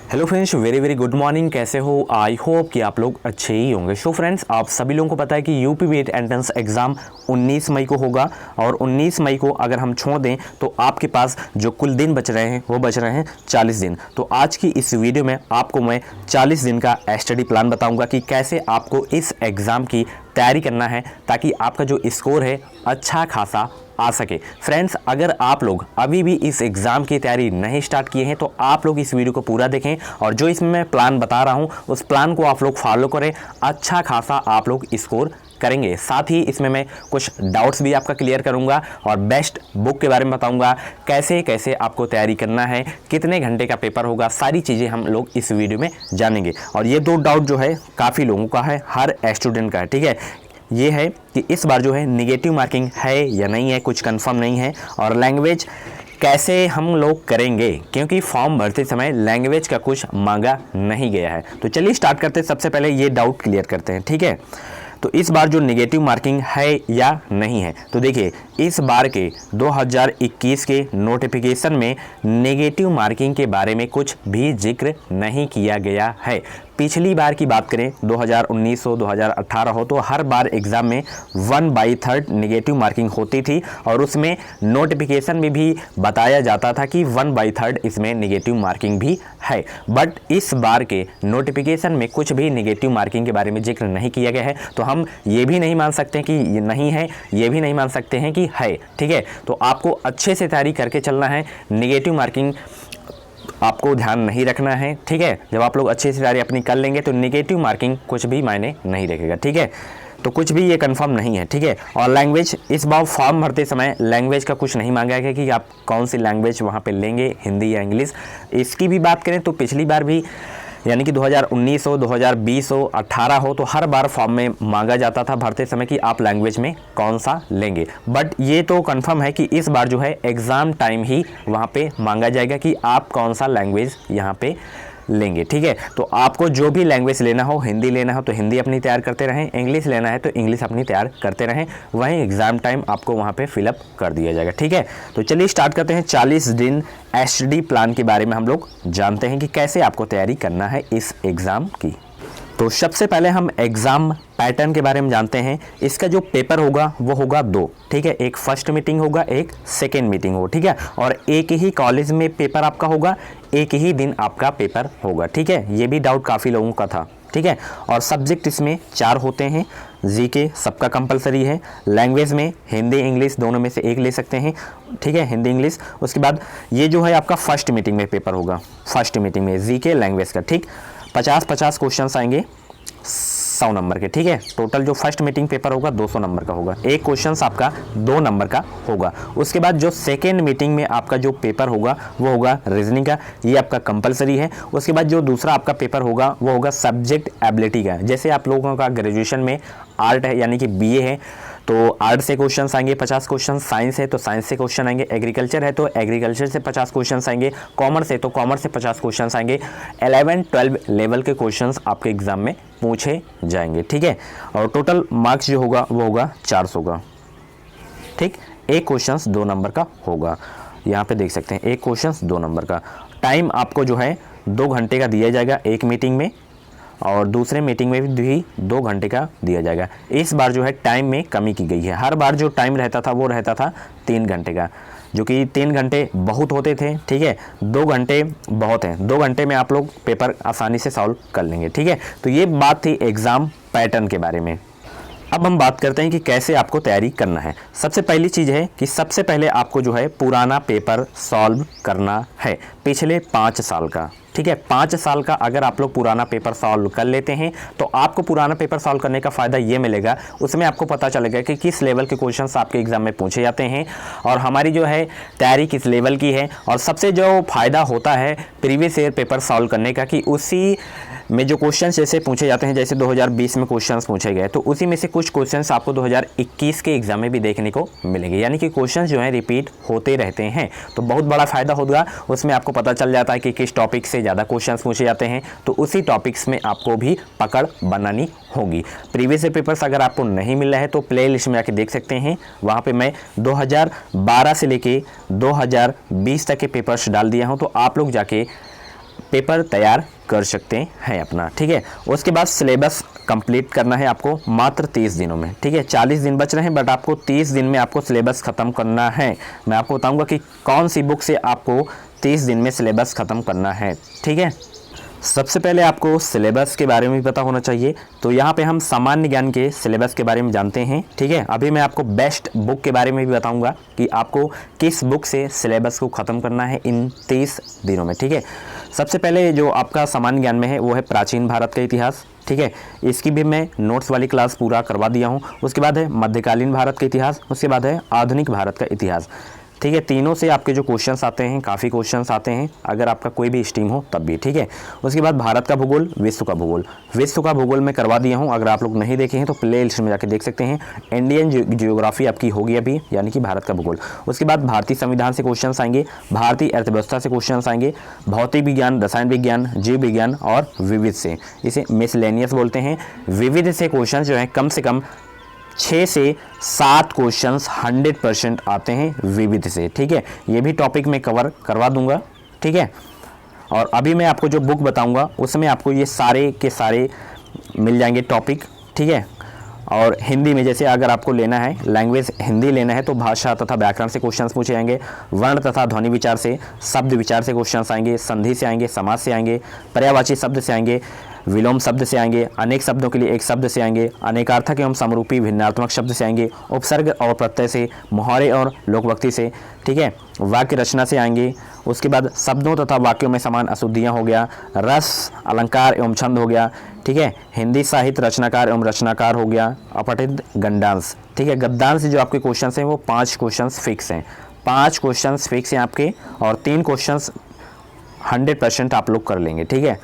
Hello friends, very very good morning. कैसे हो? I hope कि आप लोग अच्छे ही होंगे। सो फ्रेंड्स, आप सभी लोगों को पता है कि यूपी बीएड एंट्रेंस एग्ज़ाम 19 मई को होगा और 19 मई को अगर हम छोड़ दें तो आपके पास जो कुल दिन बच रहे हैं वो बच रहे हैं 40 दिन। तो आज की इस वीडियो में आपको मैं 40 दिन का स्टडी प्लान बताऊंगा कि कैसे आपको इस एग्ज़ाम की तैयारी करना है ताकि आपका जो स्कोर है अच्छा खासा आ सके। फ्रेंड्स, अगर आप लोग अभी भी इस एग्ज़ाम की तैयारी नहीं स्टार्ट किए हैं तो आप लोग इस वीडियो को पूरा देखें और जो इसमें मैं प्लान बता रहा हूं उस प्लान को आप लोग फॉलो करें। अच्छा खासा आप लोग स्कोर करेंगे। साथ ही इसमें मैं कुछ डाउट्स भी आपका क्लियर करूंगा और बेस्ट बुक के बारे में बताऊंगा, कैसे कैसे आपको तैयारी करना है, कितने घंटे का पेपर होगा, सारी चीज़ें हम लोग इस वीडियो में जानेंगे। और ये दो डाउट जो है काफ़ी लोगों का है, हर स्टूडेंट का है। ठीक है, ये है कि इस बार जो है निगेटिव मार्किंग है या नहीं है, कुछ कंफर्म नहीं है। और लैंग्वेज कैसे हम लोग करेंगे, क्योंकि फॉर्म भरते समय लैंग्वेज का कुछ मांगा नहीं गया है। तो चलिए स्टार्ट करते हैं। सबसे पहले ये डाउट क्लियर करते हैं। ठीक है, तो इस बार जो नेगेटिव मार्किंग है या नहीं है, तो देखिए इस बार के 2021 के नोटिफिकेशन में नेगेटिव मार्किंग के बारे में कुछ भी जिक्र नहीं किया गया है। पिछली बार की बात करें 2019 हो 2018 हो तो हर बार एग्ज़ाम में 1/3 नेगेटिव मार्किंग होती थी और उसमें नोटिफिकेशन में भी बताया जाता था कि 1/3 इसमें नेगेटिव मार्किंग भी है। बट इस बार के नोटिफिकेशन में कुछ भी नेगेटिव मार्किंग के बारे में जिक्र नहीं किया गया है। तो हम ये भी नहीं मान सकते कि ये नहीं है, ये भी नहीं मान सकते हैं कि है। ठीक है, तो आपको अच्छे से तैयारी करके चलना है। नेगेटिव मार्किंग आपको ध्यान नहीं रखना है। ठीक है, जब आप लोग अच्छे से तैयारी अपनी कर लेंगे तो नेगेटिव मार्किंग कुछ भी मायने नहीं रखेगा। ठीक है, तो कुछ भी ये कंफर्म नहीं है। ठीक है, और लैंग्वेज इस बार फॉर्म भरते समय लैंग्वेज का कुछ नहीं मांगा गया कि आप कौन सी लैंग्वेज वहाँ पे लेंगे, हिंदी या इंग्लिश। इसकी भी बात करें तो पिछली बार भी यानी कि 2019 हो 2020 हो 18 हो तो हर बार फॉर्म में मांगा जाता था भरते समय कि आप लैंग्वेज में कौन सा लेंगे। बट ये तो कंफर्म है कि इस बार जो है एग्ज़ाम टाइम ही वहाँ पे मांगा जाएगा कि आप कौन सा लैंग्वेज यहाँ पे लेंगे। ठीक है, तो आपको जो भी लैंग्वेज लेना हो, हिंदी लेना हो तो हिंदी अपनी तैयार करते रहें, इंग्लिश लेना है तो इंग्लिश अपनी तैयार करते रहें, वहीं एग्ज़ाम टाइम आपको वहाँ पे फिलअप कर दिया जाएगा। ठीक है, तो चलिए स्टार्ट करते हैं। 40 दिन एसडी प्लान के बारे में हम लोग जानते हैं कि कैसे आपको तैयारी करना है इस एग्ज़ाम की। तो सबसे पहले हम एग्ज़ाम पैटर्न के बारे में जानते हैं। इसका जो पेपर होगा वो होगा 2। ठीक है, एक फर्स्ट मीटिंग होगा, एक सेकेंड मीटिंग होगा। ठीक है, और एक ही कॉलेज में पेपर आपका होगा, एक ही दिन आपका पेपर होगा। ठीक है, ये भी डाउट काफ़ी लोगों का था। ठीक है, और सब्जेक्ट इसमें 4 होते हैं। जीके सबका कंपलसरी है। लैंग्वेज में हिंदी इंग्लिश दोनों में से एक ले सकते हैं। ठीक है, हिंदी इंग्लिश। उसके बाद ये जो है आपका फर्स्ट मीटिंग में पेपर होगा, फर्स्ट मीटिंग में जीके लैंग्वेज का। ठीक, 50-50 क्वेश्चंस आएंगे 100 नंबर के। ठीक है, टोटल जो फर्स्ट मीटिंग पेपर होगा 200 नंबर का होगा। एक क्वेश्चंस आपका 2 नंबर का होगा। उसके बाद जो सेकेंड मीटिंग में आपका जो पेपर होगा वो होगा रीजनिंग का, ये आपका कंपलसरी है। उसके बाद जो दूसरा आपका पेपर होगा वो होगा सब्जेक्ट एबिलिटी का। जैसे आप लोगों का ग्रेजुएशन में आर्ट है यानी कि बीए है तो आर्ट से क्वेश्चंस आएंगे 50 क्वेश्चन, साइंस है तो साइंस से क्वेश्चन आएंगे, एग्रीकल्चर है तो एग्रीकल्चर से 50 क्वेश्चंस आएंगे, कॉमर्स है तो कॉमर्स से 50 क्वेश्चंस आएंगे। 11-12 लेवल के क्वेश्चंस आपके एग्जाम में पूछे जाएंगे। ठीक है, और टोटल मार्क्स जो होगा वो होगा 400 का। ठीक, एक क्वेश्चंस 2 नंबर का होगा। यहाँ पे देख सकते हैं एक क्वेश्चंस 2 नंबर का। टाइम आपको जो है 2 घंटे का दिया जाएगा एक मीटिंग में और दूसरे मीटिंग में भी 2 घंटे का दिया जाएगा। इस बार जो है टाइम में कमी की गई है। हर बार जो टाइम रहता था वो रहता था 3 घंटे का, जो कि 3 घंटे बहुत होते थे। ठीक है, 2 घंटे बहुत हैं। 2 घंटे में आप लोग पेपर आसानी से सॉल्व कर लेंगे। ठीक है, तो ये बात थी एग्ज़ाम पैटर्न के बारे में। अब हम बात करते हैं कि कैसे आपको तैयारी करना है। सबसे पहली चीज़ है कि सबसे पहले आपको जो है पुराना पेपर सॉल्व करना है, पिछले 5 साल का। ठीक है, 5 साल का अगर आप लोग पुराना पेपर सॉल्व कर लेते हैं तो आपको पुराना पेपर सॉल्व करने का फ़ायदा ये मिलेगा, उसमें आपको पता चलेगा कि किस लेवल के क्वेश्चंस आपके एग्ज़ाम में पूछे जाते हैं और हमारी जो है तैयारी किस लेवल की है। और सबसे जो फ़ायदा होता है प्रीवियस ईयर पेपर सॉल्व करने का कि उसी में जो क्वेश्चंस जैसे पूछे जाते हैं, जैसे 2020 में क्वेश्चंस पूछे गए तो उसी में से कुछ क्वेश्चंस आपको 2021 के एग्ज़ाम में भी देखने को मिलेंगे। यानी कि क्वेश्चंस जो हैं रिपीट होते रहते हैं, तो बहुत बड़ा फ़ायदा होगा। उसमें आपको पता चल जाता है कि किस टॉपिक से ज़्यादा क्वेश्चंस पूछे जाते हैं, तो उसी टॉपिक्स में आपको भी पकड़ बनानी होगी। प्रीवियस पेपर्स अगर आपको नहीं मिल रहा है तो प्ले लिस्ट में जाके देख सकते हैं, वहाँ पे मैं 2012 से लेके 2020 तक के पेपर्स डाल दिया हूँ, तो आप लोग जाके पेपर तैयार कर सकते हैं अपना, ठीक है। उसके बाद सिलेबस कंप्लीट करना है आपको मात्र 30 दिनों में, ठीक है। 40 दिन बच रहे हैं बट आपको 30 दिन में आपको सिलेबस ख़त्म करना है। मैं आपको बताऊंगा कि कौन सी बुक से आपको 30 दिन में सिलेबस ख़त्म करना है, ठीक है। सबसे पहले आपको सिलेबस के बारे में भी पता होना चाहिए। तो यहाँ पे हम सामान्य ज्ञान के सिलेबस के बारे में जानते हैं, ठीक है। अभी मैं आपको बेस्ट बुक के बारे में भी बताऊंगा कि आपको किस बुक से सिलेबस को ख़त्म करना है इन 30 दिनों में, ठीक है। सबसे पहले जो आपका सामान्य ज्ञान में है वो है प्राचीन भारत का इतिहास, ठीक है। इसकी भी मैं नोट्स वाली क्लास पूरा करवा दिया हूँ। उसके बाद है मध्यकालीन भारत का इतिहास, उसके बाद है आधुनिक भारत का इतिहास, ठीक है। तीनों से आपके जो क्वेश्चंस आते हैं, काफ़ी क्वेश्चंस आते हैं अगर आपका कोई भी स्ट्रीम हो तब भी, ठीक है। उसके बाद भारत का भूगोल, विश्व का भूगोल। विश्व का भूगोल मैं करवा दिया हूं, अगर आप लोग नहीं देखे हैं तो प्ले लिस्ट में जाके देख सकते हैं। इंडियन जियोग्राफी आपकी होगी अभी, यानी कि भारत का भूगोल। उसके बाद भारतीय संविधान से क्वेश्चन आएंगे, भारतीय अर्थव्यवस्था से क्वेश्चन आएंगे, भौतिक विज्ञान, रसायन विज्ञान, जीव विज्ञान और विविध से, इसे मिसलेनियस बोलते हैं। विविध से क्वेश्चन जो है कम से कम 6 से 7 क्वेश्चंस 100% आते हैं विविध से, ठीक है। ये भी टॉपिक मैं कवर करवा दूंगा, ठीक है। और अभी मैं आपको जो बुक बताऊंगा उसमें आपको ये सारे के सारे मिल जाएंगे टॉपिक, ठीक है। और हिंदी में जैसे अगर आपको लेना है, लैंग्वेज हिंदी लेना है तो भाषा तथा व्याकरण से क्वेश्चंस पूछे जाएंगे, वर्ण तथा ध्वनि विचार से, शब्द विचार से क्वेश्चंस आएंगे, संधि से आएंगे, समास से आएंगे, पर्यायवाची शब्द से आएंगे, विलोम शब्द से आएंगे, अनेक शब्दों के लिए एक शब्द से आएंगे, अनेकार्थक एवं समरूपी भिन्नात्मक शब्द से आएंगे, उपसर्ग और प्रत्यय से, मुहावरे और लोकवक्ति से, ठीक है। वाक्य रचना से आएंगे। उसके बाद शब्दों तथा वाक्यों में समान अशुद्धियाँ हो गया, रस, अलंकार एवं छंद हो गया, ठीक है। हिंदी साहित्य रचनाकार एवं रचनाकार हो गया, अपठित गद्यांश, ठीक है। गद्यांश जो आपके क्वेश्चन हैं वो 5 क्वेश्चन फिक्स हैं, 5 क्वेश्चन फिक्स हैं आपके, और 3 क्वेश्चन 100% आप लोग कर लेंगे, ठीक है।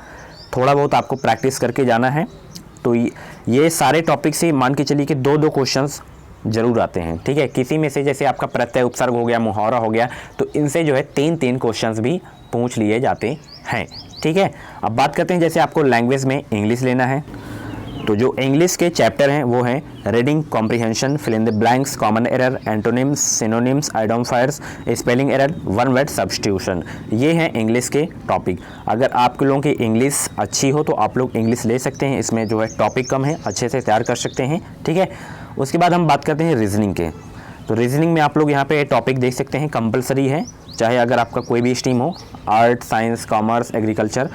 थोड़ा बहुत आपको प्रैक्टिस करके जाना है। तो ये सारे टॉपिक से मान के चलिए कि 2-2 क्वेश्चंस जरूर आते हैं, ठीक है। किसी में से जैसे आपका प्रत्यय, उपसर्ग हो गया, मुहावरा हो गया, तो इनसे जो है 3-3 क्वेश्चंस भी पूछ लिए जाते हैं, ठीक है। अब बात करते हैं जैसे आपको लैंग्वेज में इंग्लिश लेना है, तो जो इंग्लिश के चैप्टर हैं वो हैं reading comprehension, fill in the blanks, common error, antonyms, synonyms, identifiers, spelling error, one word substitution. ये हैं इंग्लिश के टॉपिक। अगर आप लोगों की इंग्लिश अच्छी हो तो आप लोग इंग्लिश ले सकते हैं, इसमें जो है टॉपिक कम है, अच्छे से तैयार कर सकते हैं, ठीक है। उसके बाद हम बात करते हैं रीजनिंग के। तो रीजनिंग में आप लोग यहाँ पे टॉपिक देख सकते हैं, कंपलसरी है, चाहे अगर आपका कोई भी स्ट्रीम हो, आर्ट, साइंस, कॉमर्स, एग्रीकल्चर।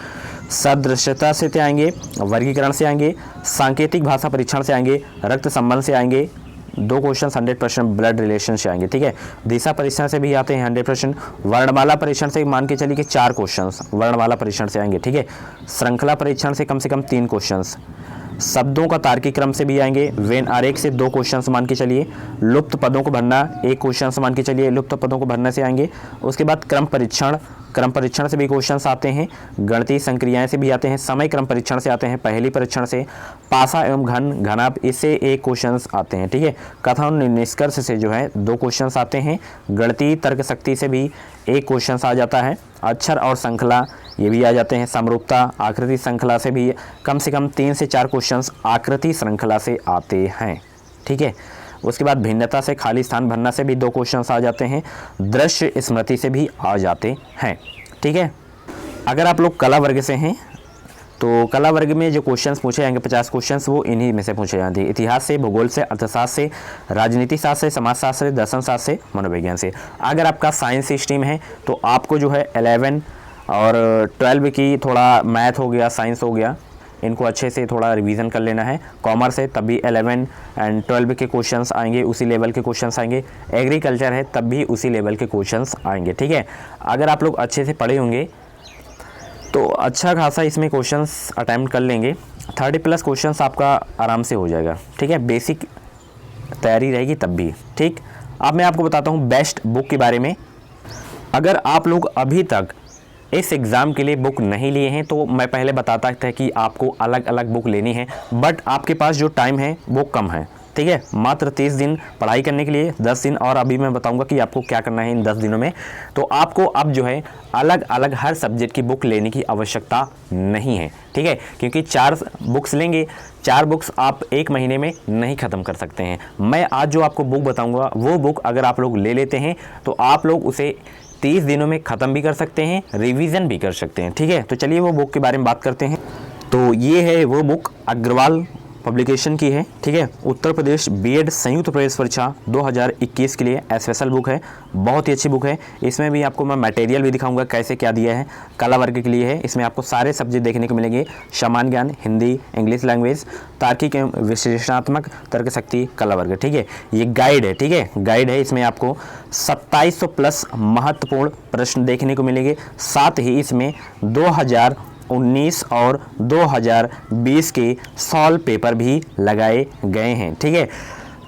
सदृश्यता से आएंगे, वर्गीकरण से आएंगे, सांकेतिक भाषा परीक्षण से आएंगे, रक्त संबंध से आएंगे, 2 क्वेश्चन 100% ब्लड रिलेशन से आएंगे, ठीक है। दिशा परीक्षण से भी आते हैं 100%। वर्णमाला परीक्षण से मान के चलिए कि 4 क्वेश्चन वर्णमाला परीक्षण से आएंगे, ठीक है। श्रृंखला परीक्षण से कम 3 क्वेश्चन। शब्दों का तार्किक क्रम से भी आएंगे, वेन आरेख से 2 क्वेश्चंस मान के चलिए, लुप्त पदों को भरना 1 क्वेश्चन मान के चलिए, लुप्त पदों को भरने से आएंगे। उसके बाद क्रम परीक्षण से भी क्वेश्चंस आते हैं, गणितीय संक्रियाएं से भी आते हैं, समय क्रम परीक्षण से आते हैं, पहली परीक्षण से, पासा एवं घन घनाभ इससे 1 क्वेश्चंस आते हैं, ठीक है। कथन निष्कर्ष से जो है 2 क्वेश्चंस आते हैं, गणितीय तर्क शक्ति से भी 1 क्वेश्चंस आ जाता है, अक्षर और श्रृंखला ये भी आ जाते हैं, समरूपता, आकृति श्रृंखला से भी कम 3 से 4 क्वेश्चंस आकृति श्रृंखला से आते हैं, ठीक है। उसके बाद भिन्नता से, खाली स्थान भरना से भी 2 क्वेश्चंस आ जाते हैं, दृश्य स्मृति से भी आ जाते हैं, ठीक है। अगर आप लोग कला वर्ग से हैं तो कला वर्ग में जो क्वेश्चंस पूछे जाएंगे 50 क्वेश्चंस वो इन्हीं में से पूछे जाते हैं, इतिहास से, भूगोल से, अर्थशास्त्र से, राजनीति शास्त्र से, समाजशास्त्र से, दर्शन शास्त्र से, मनोविज्ञान से। अगर आपका साइंस स्ट्रीम है तो आपको जो है 11 और 12 की थोड़ा मैथ हो गया, साइंस हो गया, इनको अच्छे से थोड़ा रिवीजन कर लेना है। कॉमर्स है तब भी 11 एंड 12 के क्वेश्चंस आएंगे, उसी लेवल के क्वेश्चंस आएंगे। एग्रीकल्चर है तब भी उसी लेवल के क्वेश्चंस आएंगे, ठीक है। अगर आप लोग अच्छे से पढ़े होंगे तो अच्छा खासा इसमें क्वेश्चंस अटैम्प्ट कर लेंगे, 30+ क्वेश्चंस आपका आराम से हो जाएगा, ठीक है। बेसिक तैयारी रहेगी तब भी, ठीक। अब मैं आपको बताता हूँ बेस्ट बुक के बारे में। अगर आप लोग अभी तक इस एग्ज़ाम के लिए बुक नहीं लिए हैं तो मैं पहले बताता था कि आपको अलग अलग बुक लेनी है, बट आपके पास जो टाइम है वो कम है, ठीक है। मात्र 30 दिन पढ़ाई करने के लिए, 10 दिन और अभी मैं बताऊंगा कि आपको क्या करना है इन 10 दिनों में। तो आपको अब जो है अलग अलग हर सब्जेक्ट की बुक लेने की आवश्यकता नहीं है, ठीक है, क्योंकि 4 बुक्स लेंगे, 4 बुक्स आप 1 महीने में नहीं ख़त्म कर सकते हैं। मैं आज जो आपको बुक बताऊंगा वो बुक अगर आप लोग ले लेते हैं तो आप लोग उसे 30 दिनों में ख़त्म भी कर सकते हैं, रिवीजन भी कर सकते हैं। ठीक है, तो चलिए वो बुक के बारे में बात करते हैं। तो ये है वो बुक, अग्रवाल पब्लिकेशन की है। ठीक है, उत्तर प्रदेश बीएड संयुक्त प्रवेश परीक्षा 2021 के लिए स्पेशल बुक है। बहुत ही अच्छी बुक है। इसमें भी आपको मैं मटेरियल भी दिखाऊंगा कैसे क्या दिया है। कला वर्ग के लिए है। इसमें आपको सारे सब्जेक्ट देखने को मिलेंगे, सामान्य ज्ञान, हिंदी, इंग्लिश लैंग्वेज, तार्किक एवं विश्लेषणात्मक, तर्क शक्ति, कला वर्ग। ठीक है, ये गाइड है। ठीक है, गाइड है। इसमें आपको 2700 प्लस महत्वपूर्ण प्रश्न देखने को मिलेंगे। साथ ही इसमें 2019 और 2020 के सॉल्व पेपर भी लगाए गए हैं। ठीक है,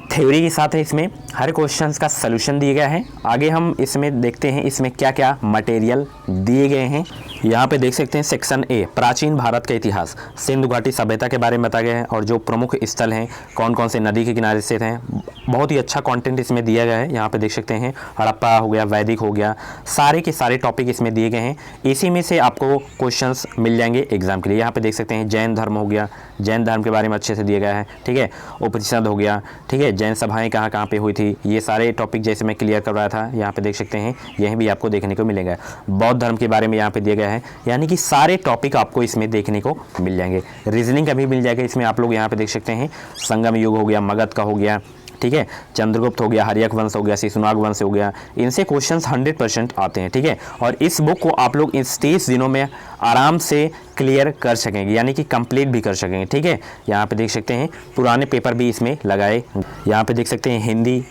थ्योरी के साथ है। इसमें हर क्वेश्चंस का सलूशन दिया गया है। आगे हम इसमें देखते हैं इसमें क्या क्या मटेरियल दिए गए हैं। यहाँ पे देख सकते हैं सेक्शन ए, प्राचीन भारत का इतिहास, सिंधु घाटी सभ्यता के बारे में बताया गया है और जो प्रमुख स्थल हैं, कौन कौन से नदी के किनारे स्थित हैं। बहुत ही अच्छा कंटेंट इसमें दिया गया है। यहाँ पे देख सकते हैं हड़प्पा हो गया, वैदिक हो गया, सारे के सारे टॉपिक इसमें दिए गए हैं। इसी में से आपको क्वेश्चंस मिल जाएंगे एग्जाम के लिए। यहाँ पे देख सकते हैं जैन धर्म हो गया, जैन धर्म के बारे में अच्छे से दिया गया है। ठीक है, उपनिषद हो गया। ठीक है, जैन सभाएं कहाँ कहाँ पे हुई थी, ये सारे टॉपिक जैसे मैं क्लियर कर रहा था, यहाँ पे देख सकते हैं यह भी आपको देखने को मिलेगा। बौद्ध धर्म के बारे में यहाँ पे दिया गया है। यानी कि सारे टॉपिक आपको इसमें देखने को मिल जाएंगे। रीजनिंग का भी मिल जाएगा इसमें। आप लोग यहाँ पे देख सकते हैं संगम युग हो गया, मगध का हो गया, ठीक है, चंद्रगुप्त हो गया, हर्यक वंश हो गया, शिशुनाग वंश हो गया। इनसे क्वेश्चंस 100% आते हैं। ठीक है, और इस बुक को आप लोग इस 30 दिनों में आराम से क्लियर कर सकेंगे, यानी कि कंप्लीट भी कर सकेंगे। ठीक है, यहाँ पे देख सकते हैं पुराने पेपर भी इसमें लगाए। यहाँ पे देख सकते हैं हिंदी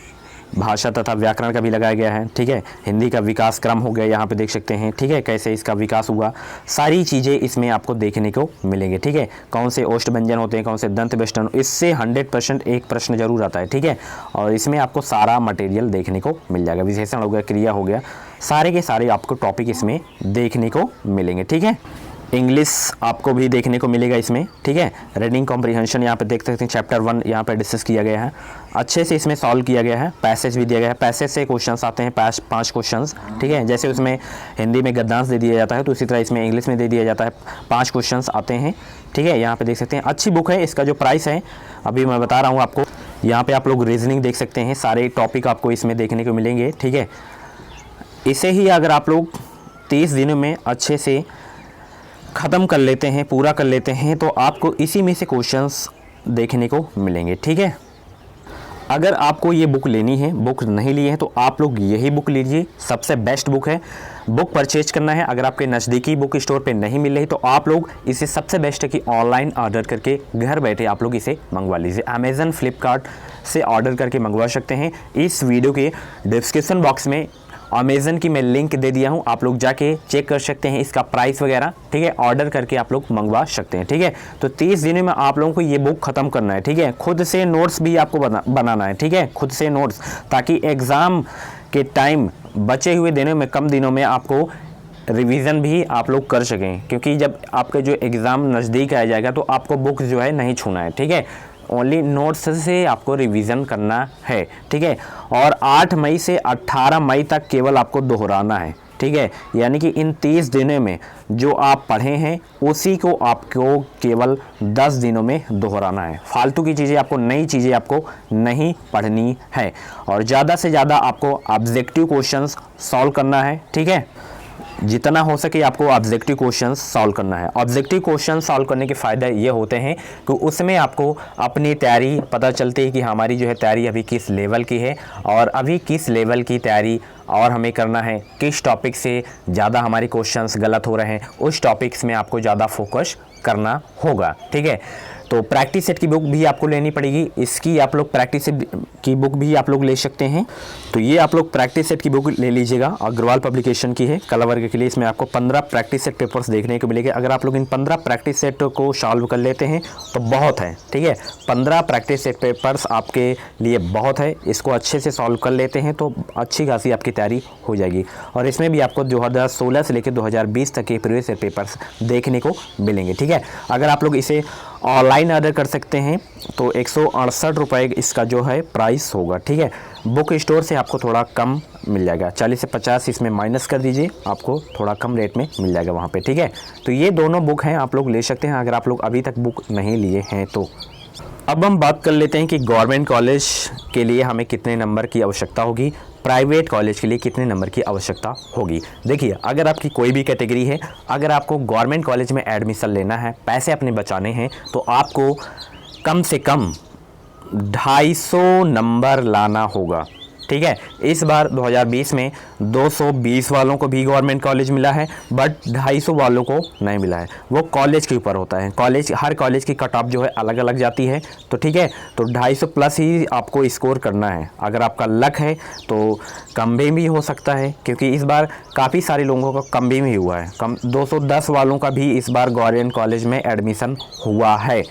भाषा तथा व्याकरण का भी लगाया गया है। ठीक है, हिंदी का विकास क्रम हो गया, यहाँ पे देख सकते हैं। ठीक है, कैसे इसका विकास हुआ, सारी चीज़ें इसमें आपको देखने को मिलेंगे। ठीक है, कौन से ओष्ठ व्यंजन होते हैं, कौन से दंत व्यंजन, इससे 100% एक प्रश्न जरूर आता है। ठीक है, और इसमें आपको सारा मटेरियल देखने को मिल जाएगा। विशेषण हो गया, क्रिया हो गया, सारे के सारे आपको टॉपिक इसमें देखने को मिलेंगे। ठीक है, इंग्लिश आपको भी देखने को मिलेगा इसमें। ठीक है, रीडिंग कॉम्प्रिहेंशन यहाँ पे देख सकते हैं, चैप्टर 1 यहाँ पे डिस्कस किया गया है, अच्छे से इसमें सॉल्व किया गया है। पैसेज भी दिया गया है, पैसेज से क्वेश्चंस आते हैं, 5 क्वेश्चंस। ठीक है, जैसे उसमें हिंदी में गद्यांश दे दिया जाता है, तो उसी तरह इसमें इंग्लिश में दे दिया जाता है, 5 क्वेश्चंस आते हैं। ठीक है, यहाँ पे देख सकते हैं, अच्छी बुक है। इसका जो प्राइस है अभी मैं बता रहा हूँ आपको। यहाँ पे आप लोग रीजनिंग देख सकते हैं, सारे टॉपिक आपको इसमें देखने को मिलेंगे। ठीक है, इसे ही अगर आप लोग 30 दिनों में अच्छे से ख़त्म कर लेते हैं, पूरा कर लेते हैं, तो आपको इसी में से क्वेश्चंस देखने को मिलेंगे। ठीक है, अगर आपको ये बुक लेनी है, बुक नहीं ली है, तो आप लोग यही बुक लीजिए, सबसे बेस्ट बुक है। बुक परचेज करना है, अगर आपके नज़दीकी बुक स्टोर पे नहीं मिल रही, तो आप लोग इसे सबसे बेस्ट है कि ऑनलाइन ऑर्डर करके घर बैठे आप लोग इसे मंगवा लीजिए। अमेज़न, फ्लिपकार्ट से ऑर्डर करके मंगवा सकते हैं। इस वीडियो के डिस्क्रिप्शन बॉक्स में अमेज़न की मैं लिंक दे दिया हूँ, आप लोग जाके चेक कर सकते हैं इसका प्राइस वगैरह। ठीक है, ऑर्डर करके आप लोग मंगवा सकते हैं। ठीक है, तो 30 दिनों में आप लोगों को ये बुक ख़त्म करना है। ठीक है, खुद से नोट्स भी आपको बनाना है। ठीक है, खुद से नोट्स, ताकि एग्ज़ाम के टाइम बचे हुए दिनों में, कम दिनों में आपको रिवीजन भी आप लोग कर सकें, क्योंकि जब आपके जो एग्ज़ाम नज़दीक आ जाएगा तो आपको बुक जो है नहीं छूना है। ठीक है, ओनली नोट्स से आपको रिवीजन करना है। ठीक है, और 8 मई से 18 मई तक केवल आपको दोहराना है। ठीक है, यानी कि इन 30 दिनों में जो आप पढ़े हैं उसी को आपको केवल 10 दिनों में दोहराना है। फालतू की चीज़ें आपको, नई चीज़ें आपको नहीं पढ़नी है। और ज़्यादा से ज़्यादा आपको ऑब्जेक्टिव क्वेश्चंस सॉल्व करना है। ठीक है, जितना हो सके आपको ऑब्जेक्टिव क्वेश्चंस सॉल्व करना है। ऑब्जेक्टिव क्वेश्चन सॉल्व करने के फ़ायदा ये होते हैं कि उसमें आपको अपनी तैयारी पता चलती है कि हमारी जो है तैयारी अभी किस लेवल की है, और अभी किस लेवल की तैयारी और हमें करना है, किस टॉपिक से ज़्यादा हमारे क्वेश्चंस गलत हो रहे हैं, उस टॉपिक्स में आपको ज़्यादा फोकस करना होगा। ठीक है, तो प्रैक्टिस सेट की बुक भी आपको लेनी पड़ेगी। इसकी आप लोग प्रैक्टिस सेट की बुक भी आप लोग ले सकते हैं। तो ये आप लोग प्रैक्टिस सेट की बुक ले लीजिएगा, अग्रवाल पब्लिकेशन की है, कला वर्ग के लिए। इसमें आपको 15 प्रैक्टिस सेट पेपर्स देखने को मिलेंगे। अगर आप लोग इन 15 प्रैक्टिस सेट को सॉल्व कर लेते हैं तो बहुत है। ठीक है, 15 प्रैक्टिस सेट पेपर्स आपके लिए बहुत है। इसको अच्छे से सॉल्व कर लेते हैं तो अच्छी खासी आपकी तैयारी हो जाएगी। और इसमें भी आपको 2016 से लेकर 2020 तक के प्रीवियस ईयर पेपर्स देखने को मिलेंगे। ठीक है, अगर आप लोग इसे ऑनलाइन ऑर्डर कर सकते हैं तो 168 रुपये इसका जो है प्राइस होगा। ठीक है, बुक स्टोर से आपको थोड़ा कम मिल जाएगा, 40 से 50 इसमें माइनस कर दीजिए, आपको थोड़ा कम रेट में मिल जाएगा वहाँ पे। ठीक है, तो ये दोनों बुक हैं, आप लोग ले सकते हैं अगर आप लोग अभी तक बुक नहीं लिए हैं तो। अब हम बात कर लेते हैं कि गवर्नमेंट कॉलेज के लिए हमें कितने नंबर की आवश्यकता होगी। प्राइवेट कॉलेज के लिए कितने नंबर की आवश्यकता होगी। देखिए, अगर आपकी कोई भी कैटेगरी है, अगर आपको गवर्नमेंट कॉलेज में एडमिशन लेना है, पैसे अपने बचाने हैं, तो आपको कम से कम 250 नंबर लाना होगा। ठीक है, इस बार 2020 में 220 वालों को भी गवर्नमेंट कॉलेज मिला है, बट 250 वालों को नहीं मिला है। वो कॉलेज के ऊपर होता है, हर कॉलेज की कट ऑफ जो है अलग अलग जाती है। तो ठीक है, तो 250 प्लस ही आपको स्कोर करना है। अगर आपका लक है तो कम भी हो सकता है, क्योंकि इस बार काफ़ी सारे लोगों का कम भी हुआ है। 210 वालों का भी इस बार गवर्नमेंट कॉलेज में एडमिशन हुआ है।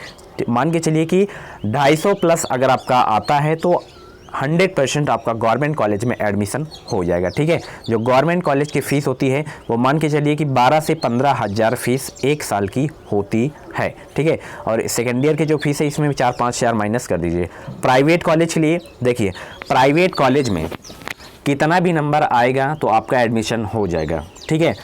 मान के चलिए कि 250 प्लस अगर आपका आता है तो 100% आपका गवर्नमेंट कॉलेज में एडमिशन हो जाएगा। ठीक है, जो गवर्नमेंट कॉलेज की फ़ीस होती है वो मान के चलिए कि 12 से 15 हज़ार फ़ीस एक साल की होती है। ठीक है, और सेकेंड ईयर की जो फीस है इसमें भी 4-5 हज़ार माइनस कर दीजिए। प्राइवेट कॉलेज के लिए देखिए, प्राइवेट कॉलेज में कितना भी नंबर आएगा तो आपका एडमिशन हो जाएगा। ठीक है,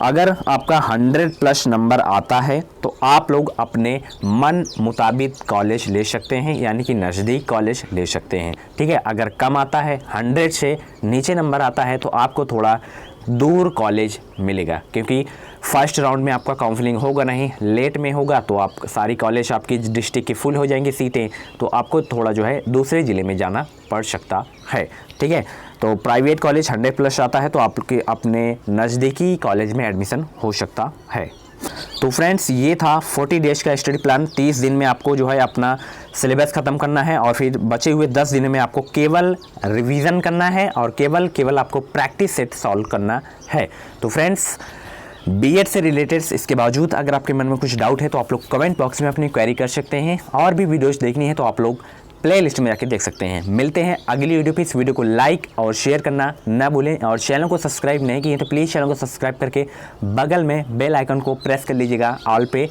अगर आपका 100 प्लस नंबर आता है तो आप लोग अपने मन मुताबिक कॉलेज ले सकते हैं, यानी कि नज़दीक कॉलेज ले सकते हैं। ठीक है, अगर कम आता है, 100 से नीचे नंबर आता है, तो आपको थोड़ा दूर कॉलेज मिलेगा, क्योंकि फर्स्ट राउंड में आपका काउंसलिंग होगा नहीं, लेट में होगा, तो आप सारी कॉलेज आपकी डिस्ट्रिक्ट की फुल हो जाएंगी सीटें, तो आपको थोड़ा जो है दूसरे ज़िले में जाना पड़ सकता है। ठीक है, तो प्राइवेट कॉलेज 100 प्लस आता है तो आपके अपने नज़दीकी कॉलेज में एडमिशन हो सकता है। तो फ्रेंड्स, ये था 40 डेज का स्टडी प्लान। 30 दिन में आपको जो है अपना सिलेबस ख़त्म करना है, और फिर बचे हुए 10 दिन में आपको केवल रिवीजन करना है और केवल आपको प्रैक्टिस सेट सॉल्व करना है। तो फ्रेंड्स, बीएड से रिलेटेड इसके बावजूद अगर आपके मन में कुछ डाउट है तो आप लोग कमेंट बॉक्स में अपनी क्वेरी कर सकते हैं, और भी वीडियोज़ देखनी है तो आप लोग प्ले लिस्ट में जाके देख सकते हैं। मिलते हैं अगली वीडियो पे। इस वीडियो को लाइक और शेयर करना ना भूलें, और चैनल को सब्सक्राइब नहीं किए तो प्लीज़ चैनल को सब्सक्राइब करके बगल में बेल आइकन को प्रेस कर लीजिएगा ऑल पे,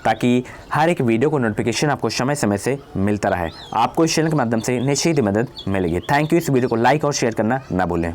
ताकि हर एक वीडियो को नोटिफिकेशन आपको समय समय से मिलता रहे। आपको इस चैनल के माध्यम से निश्चित मदद मिलेगी। Thank you. इस वीडियो को लाइक और शेयर करना ना भूलें।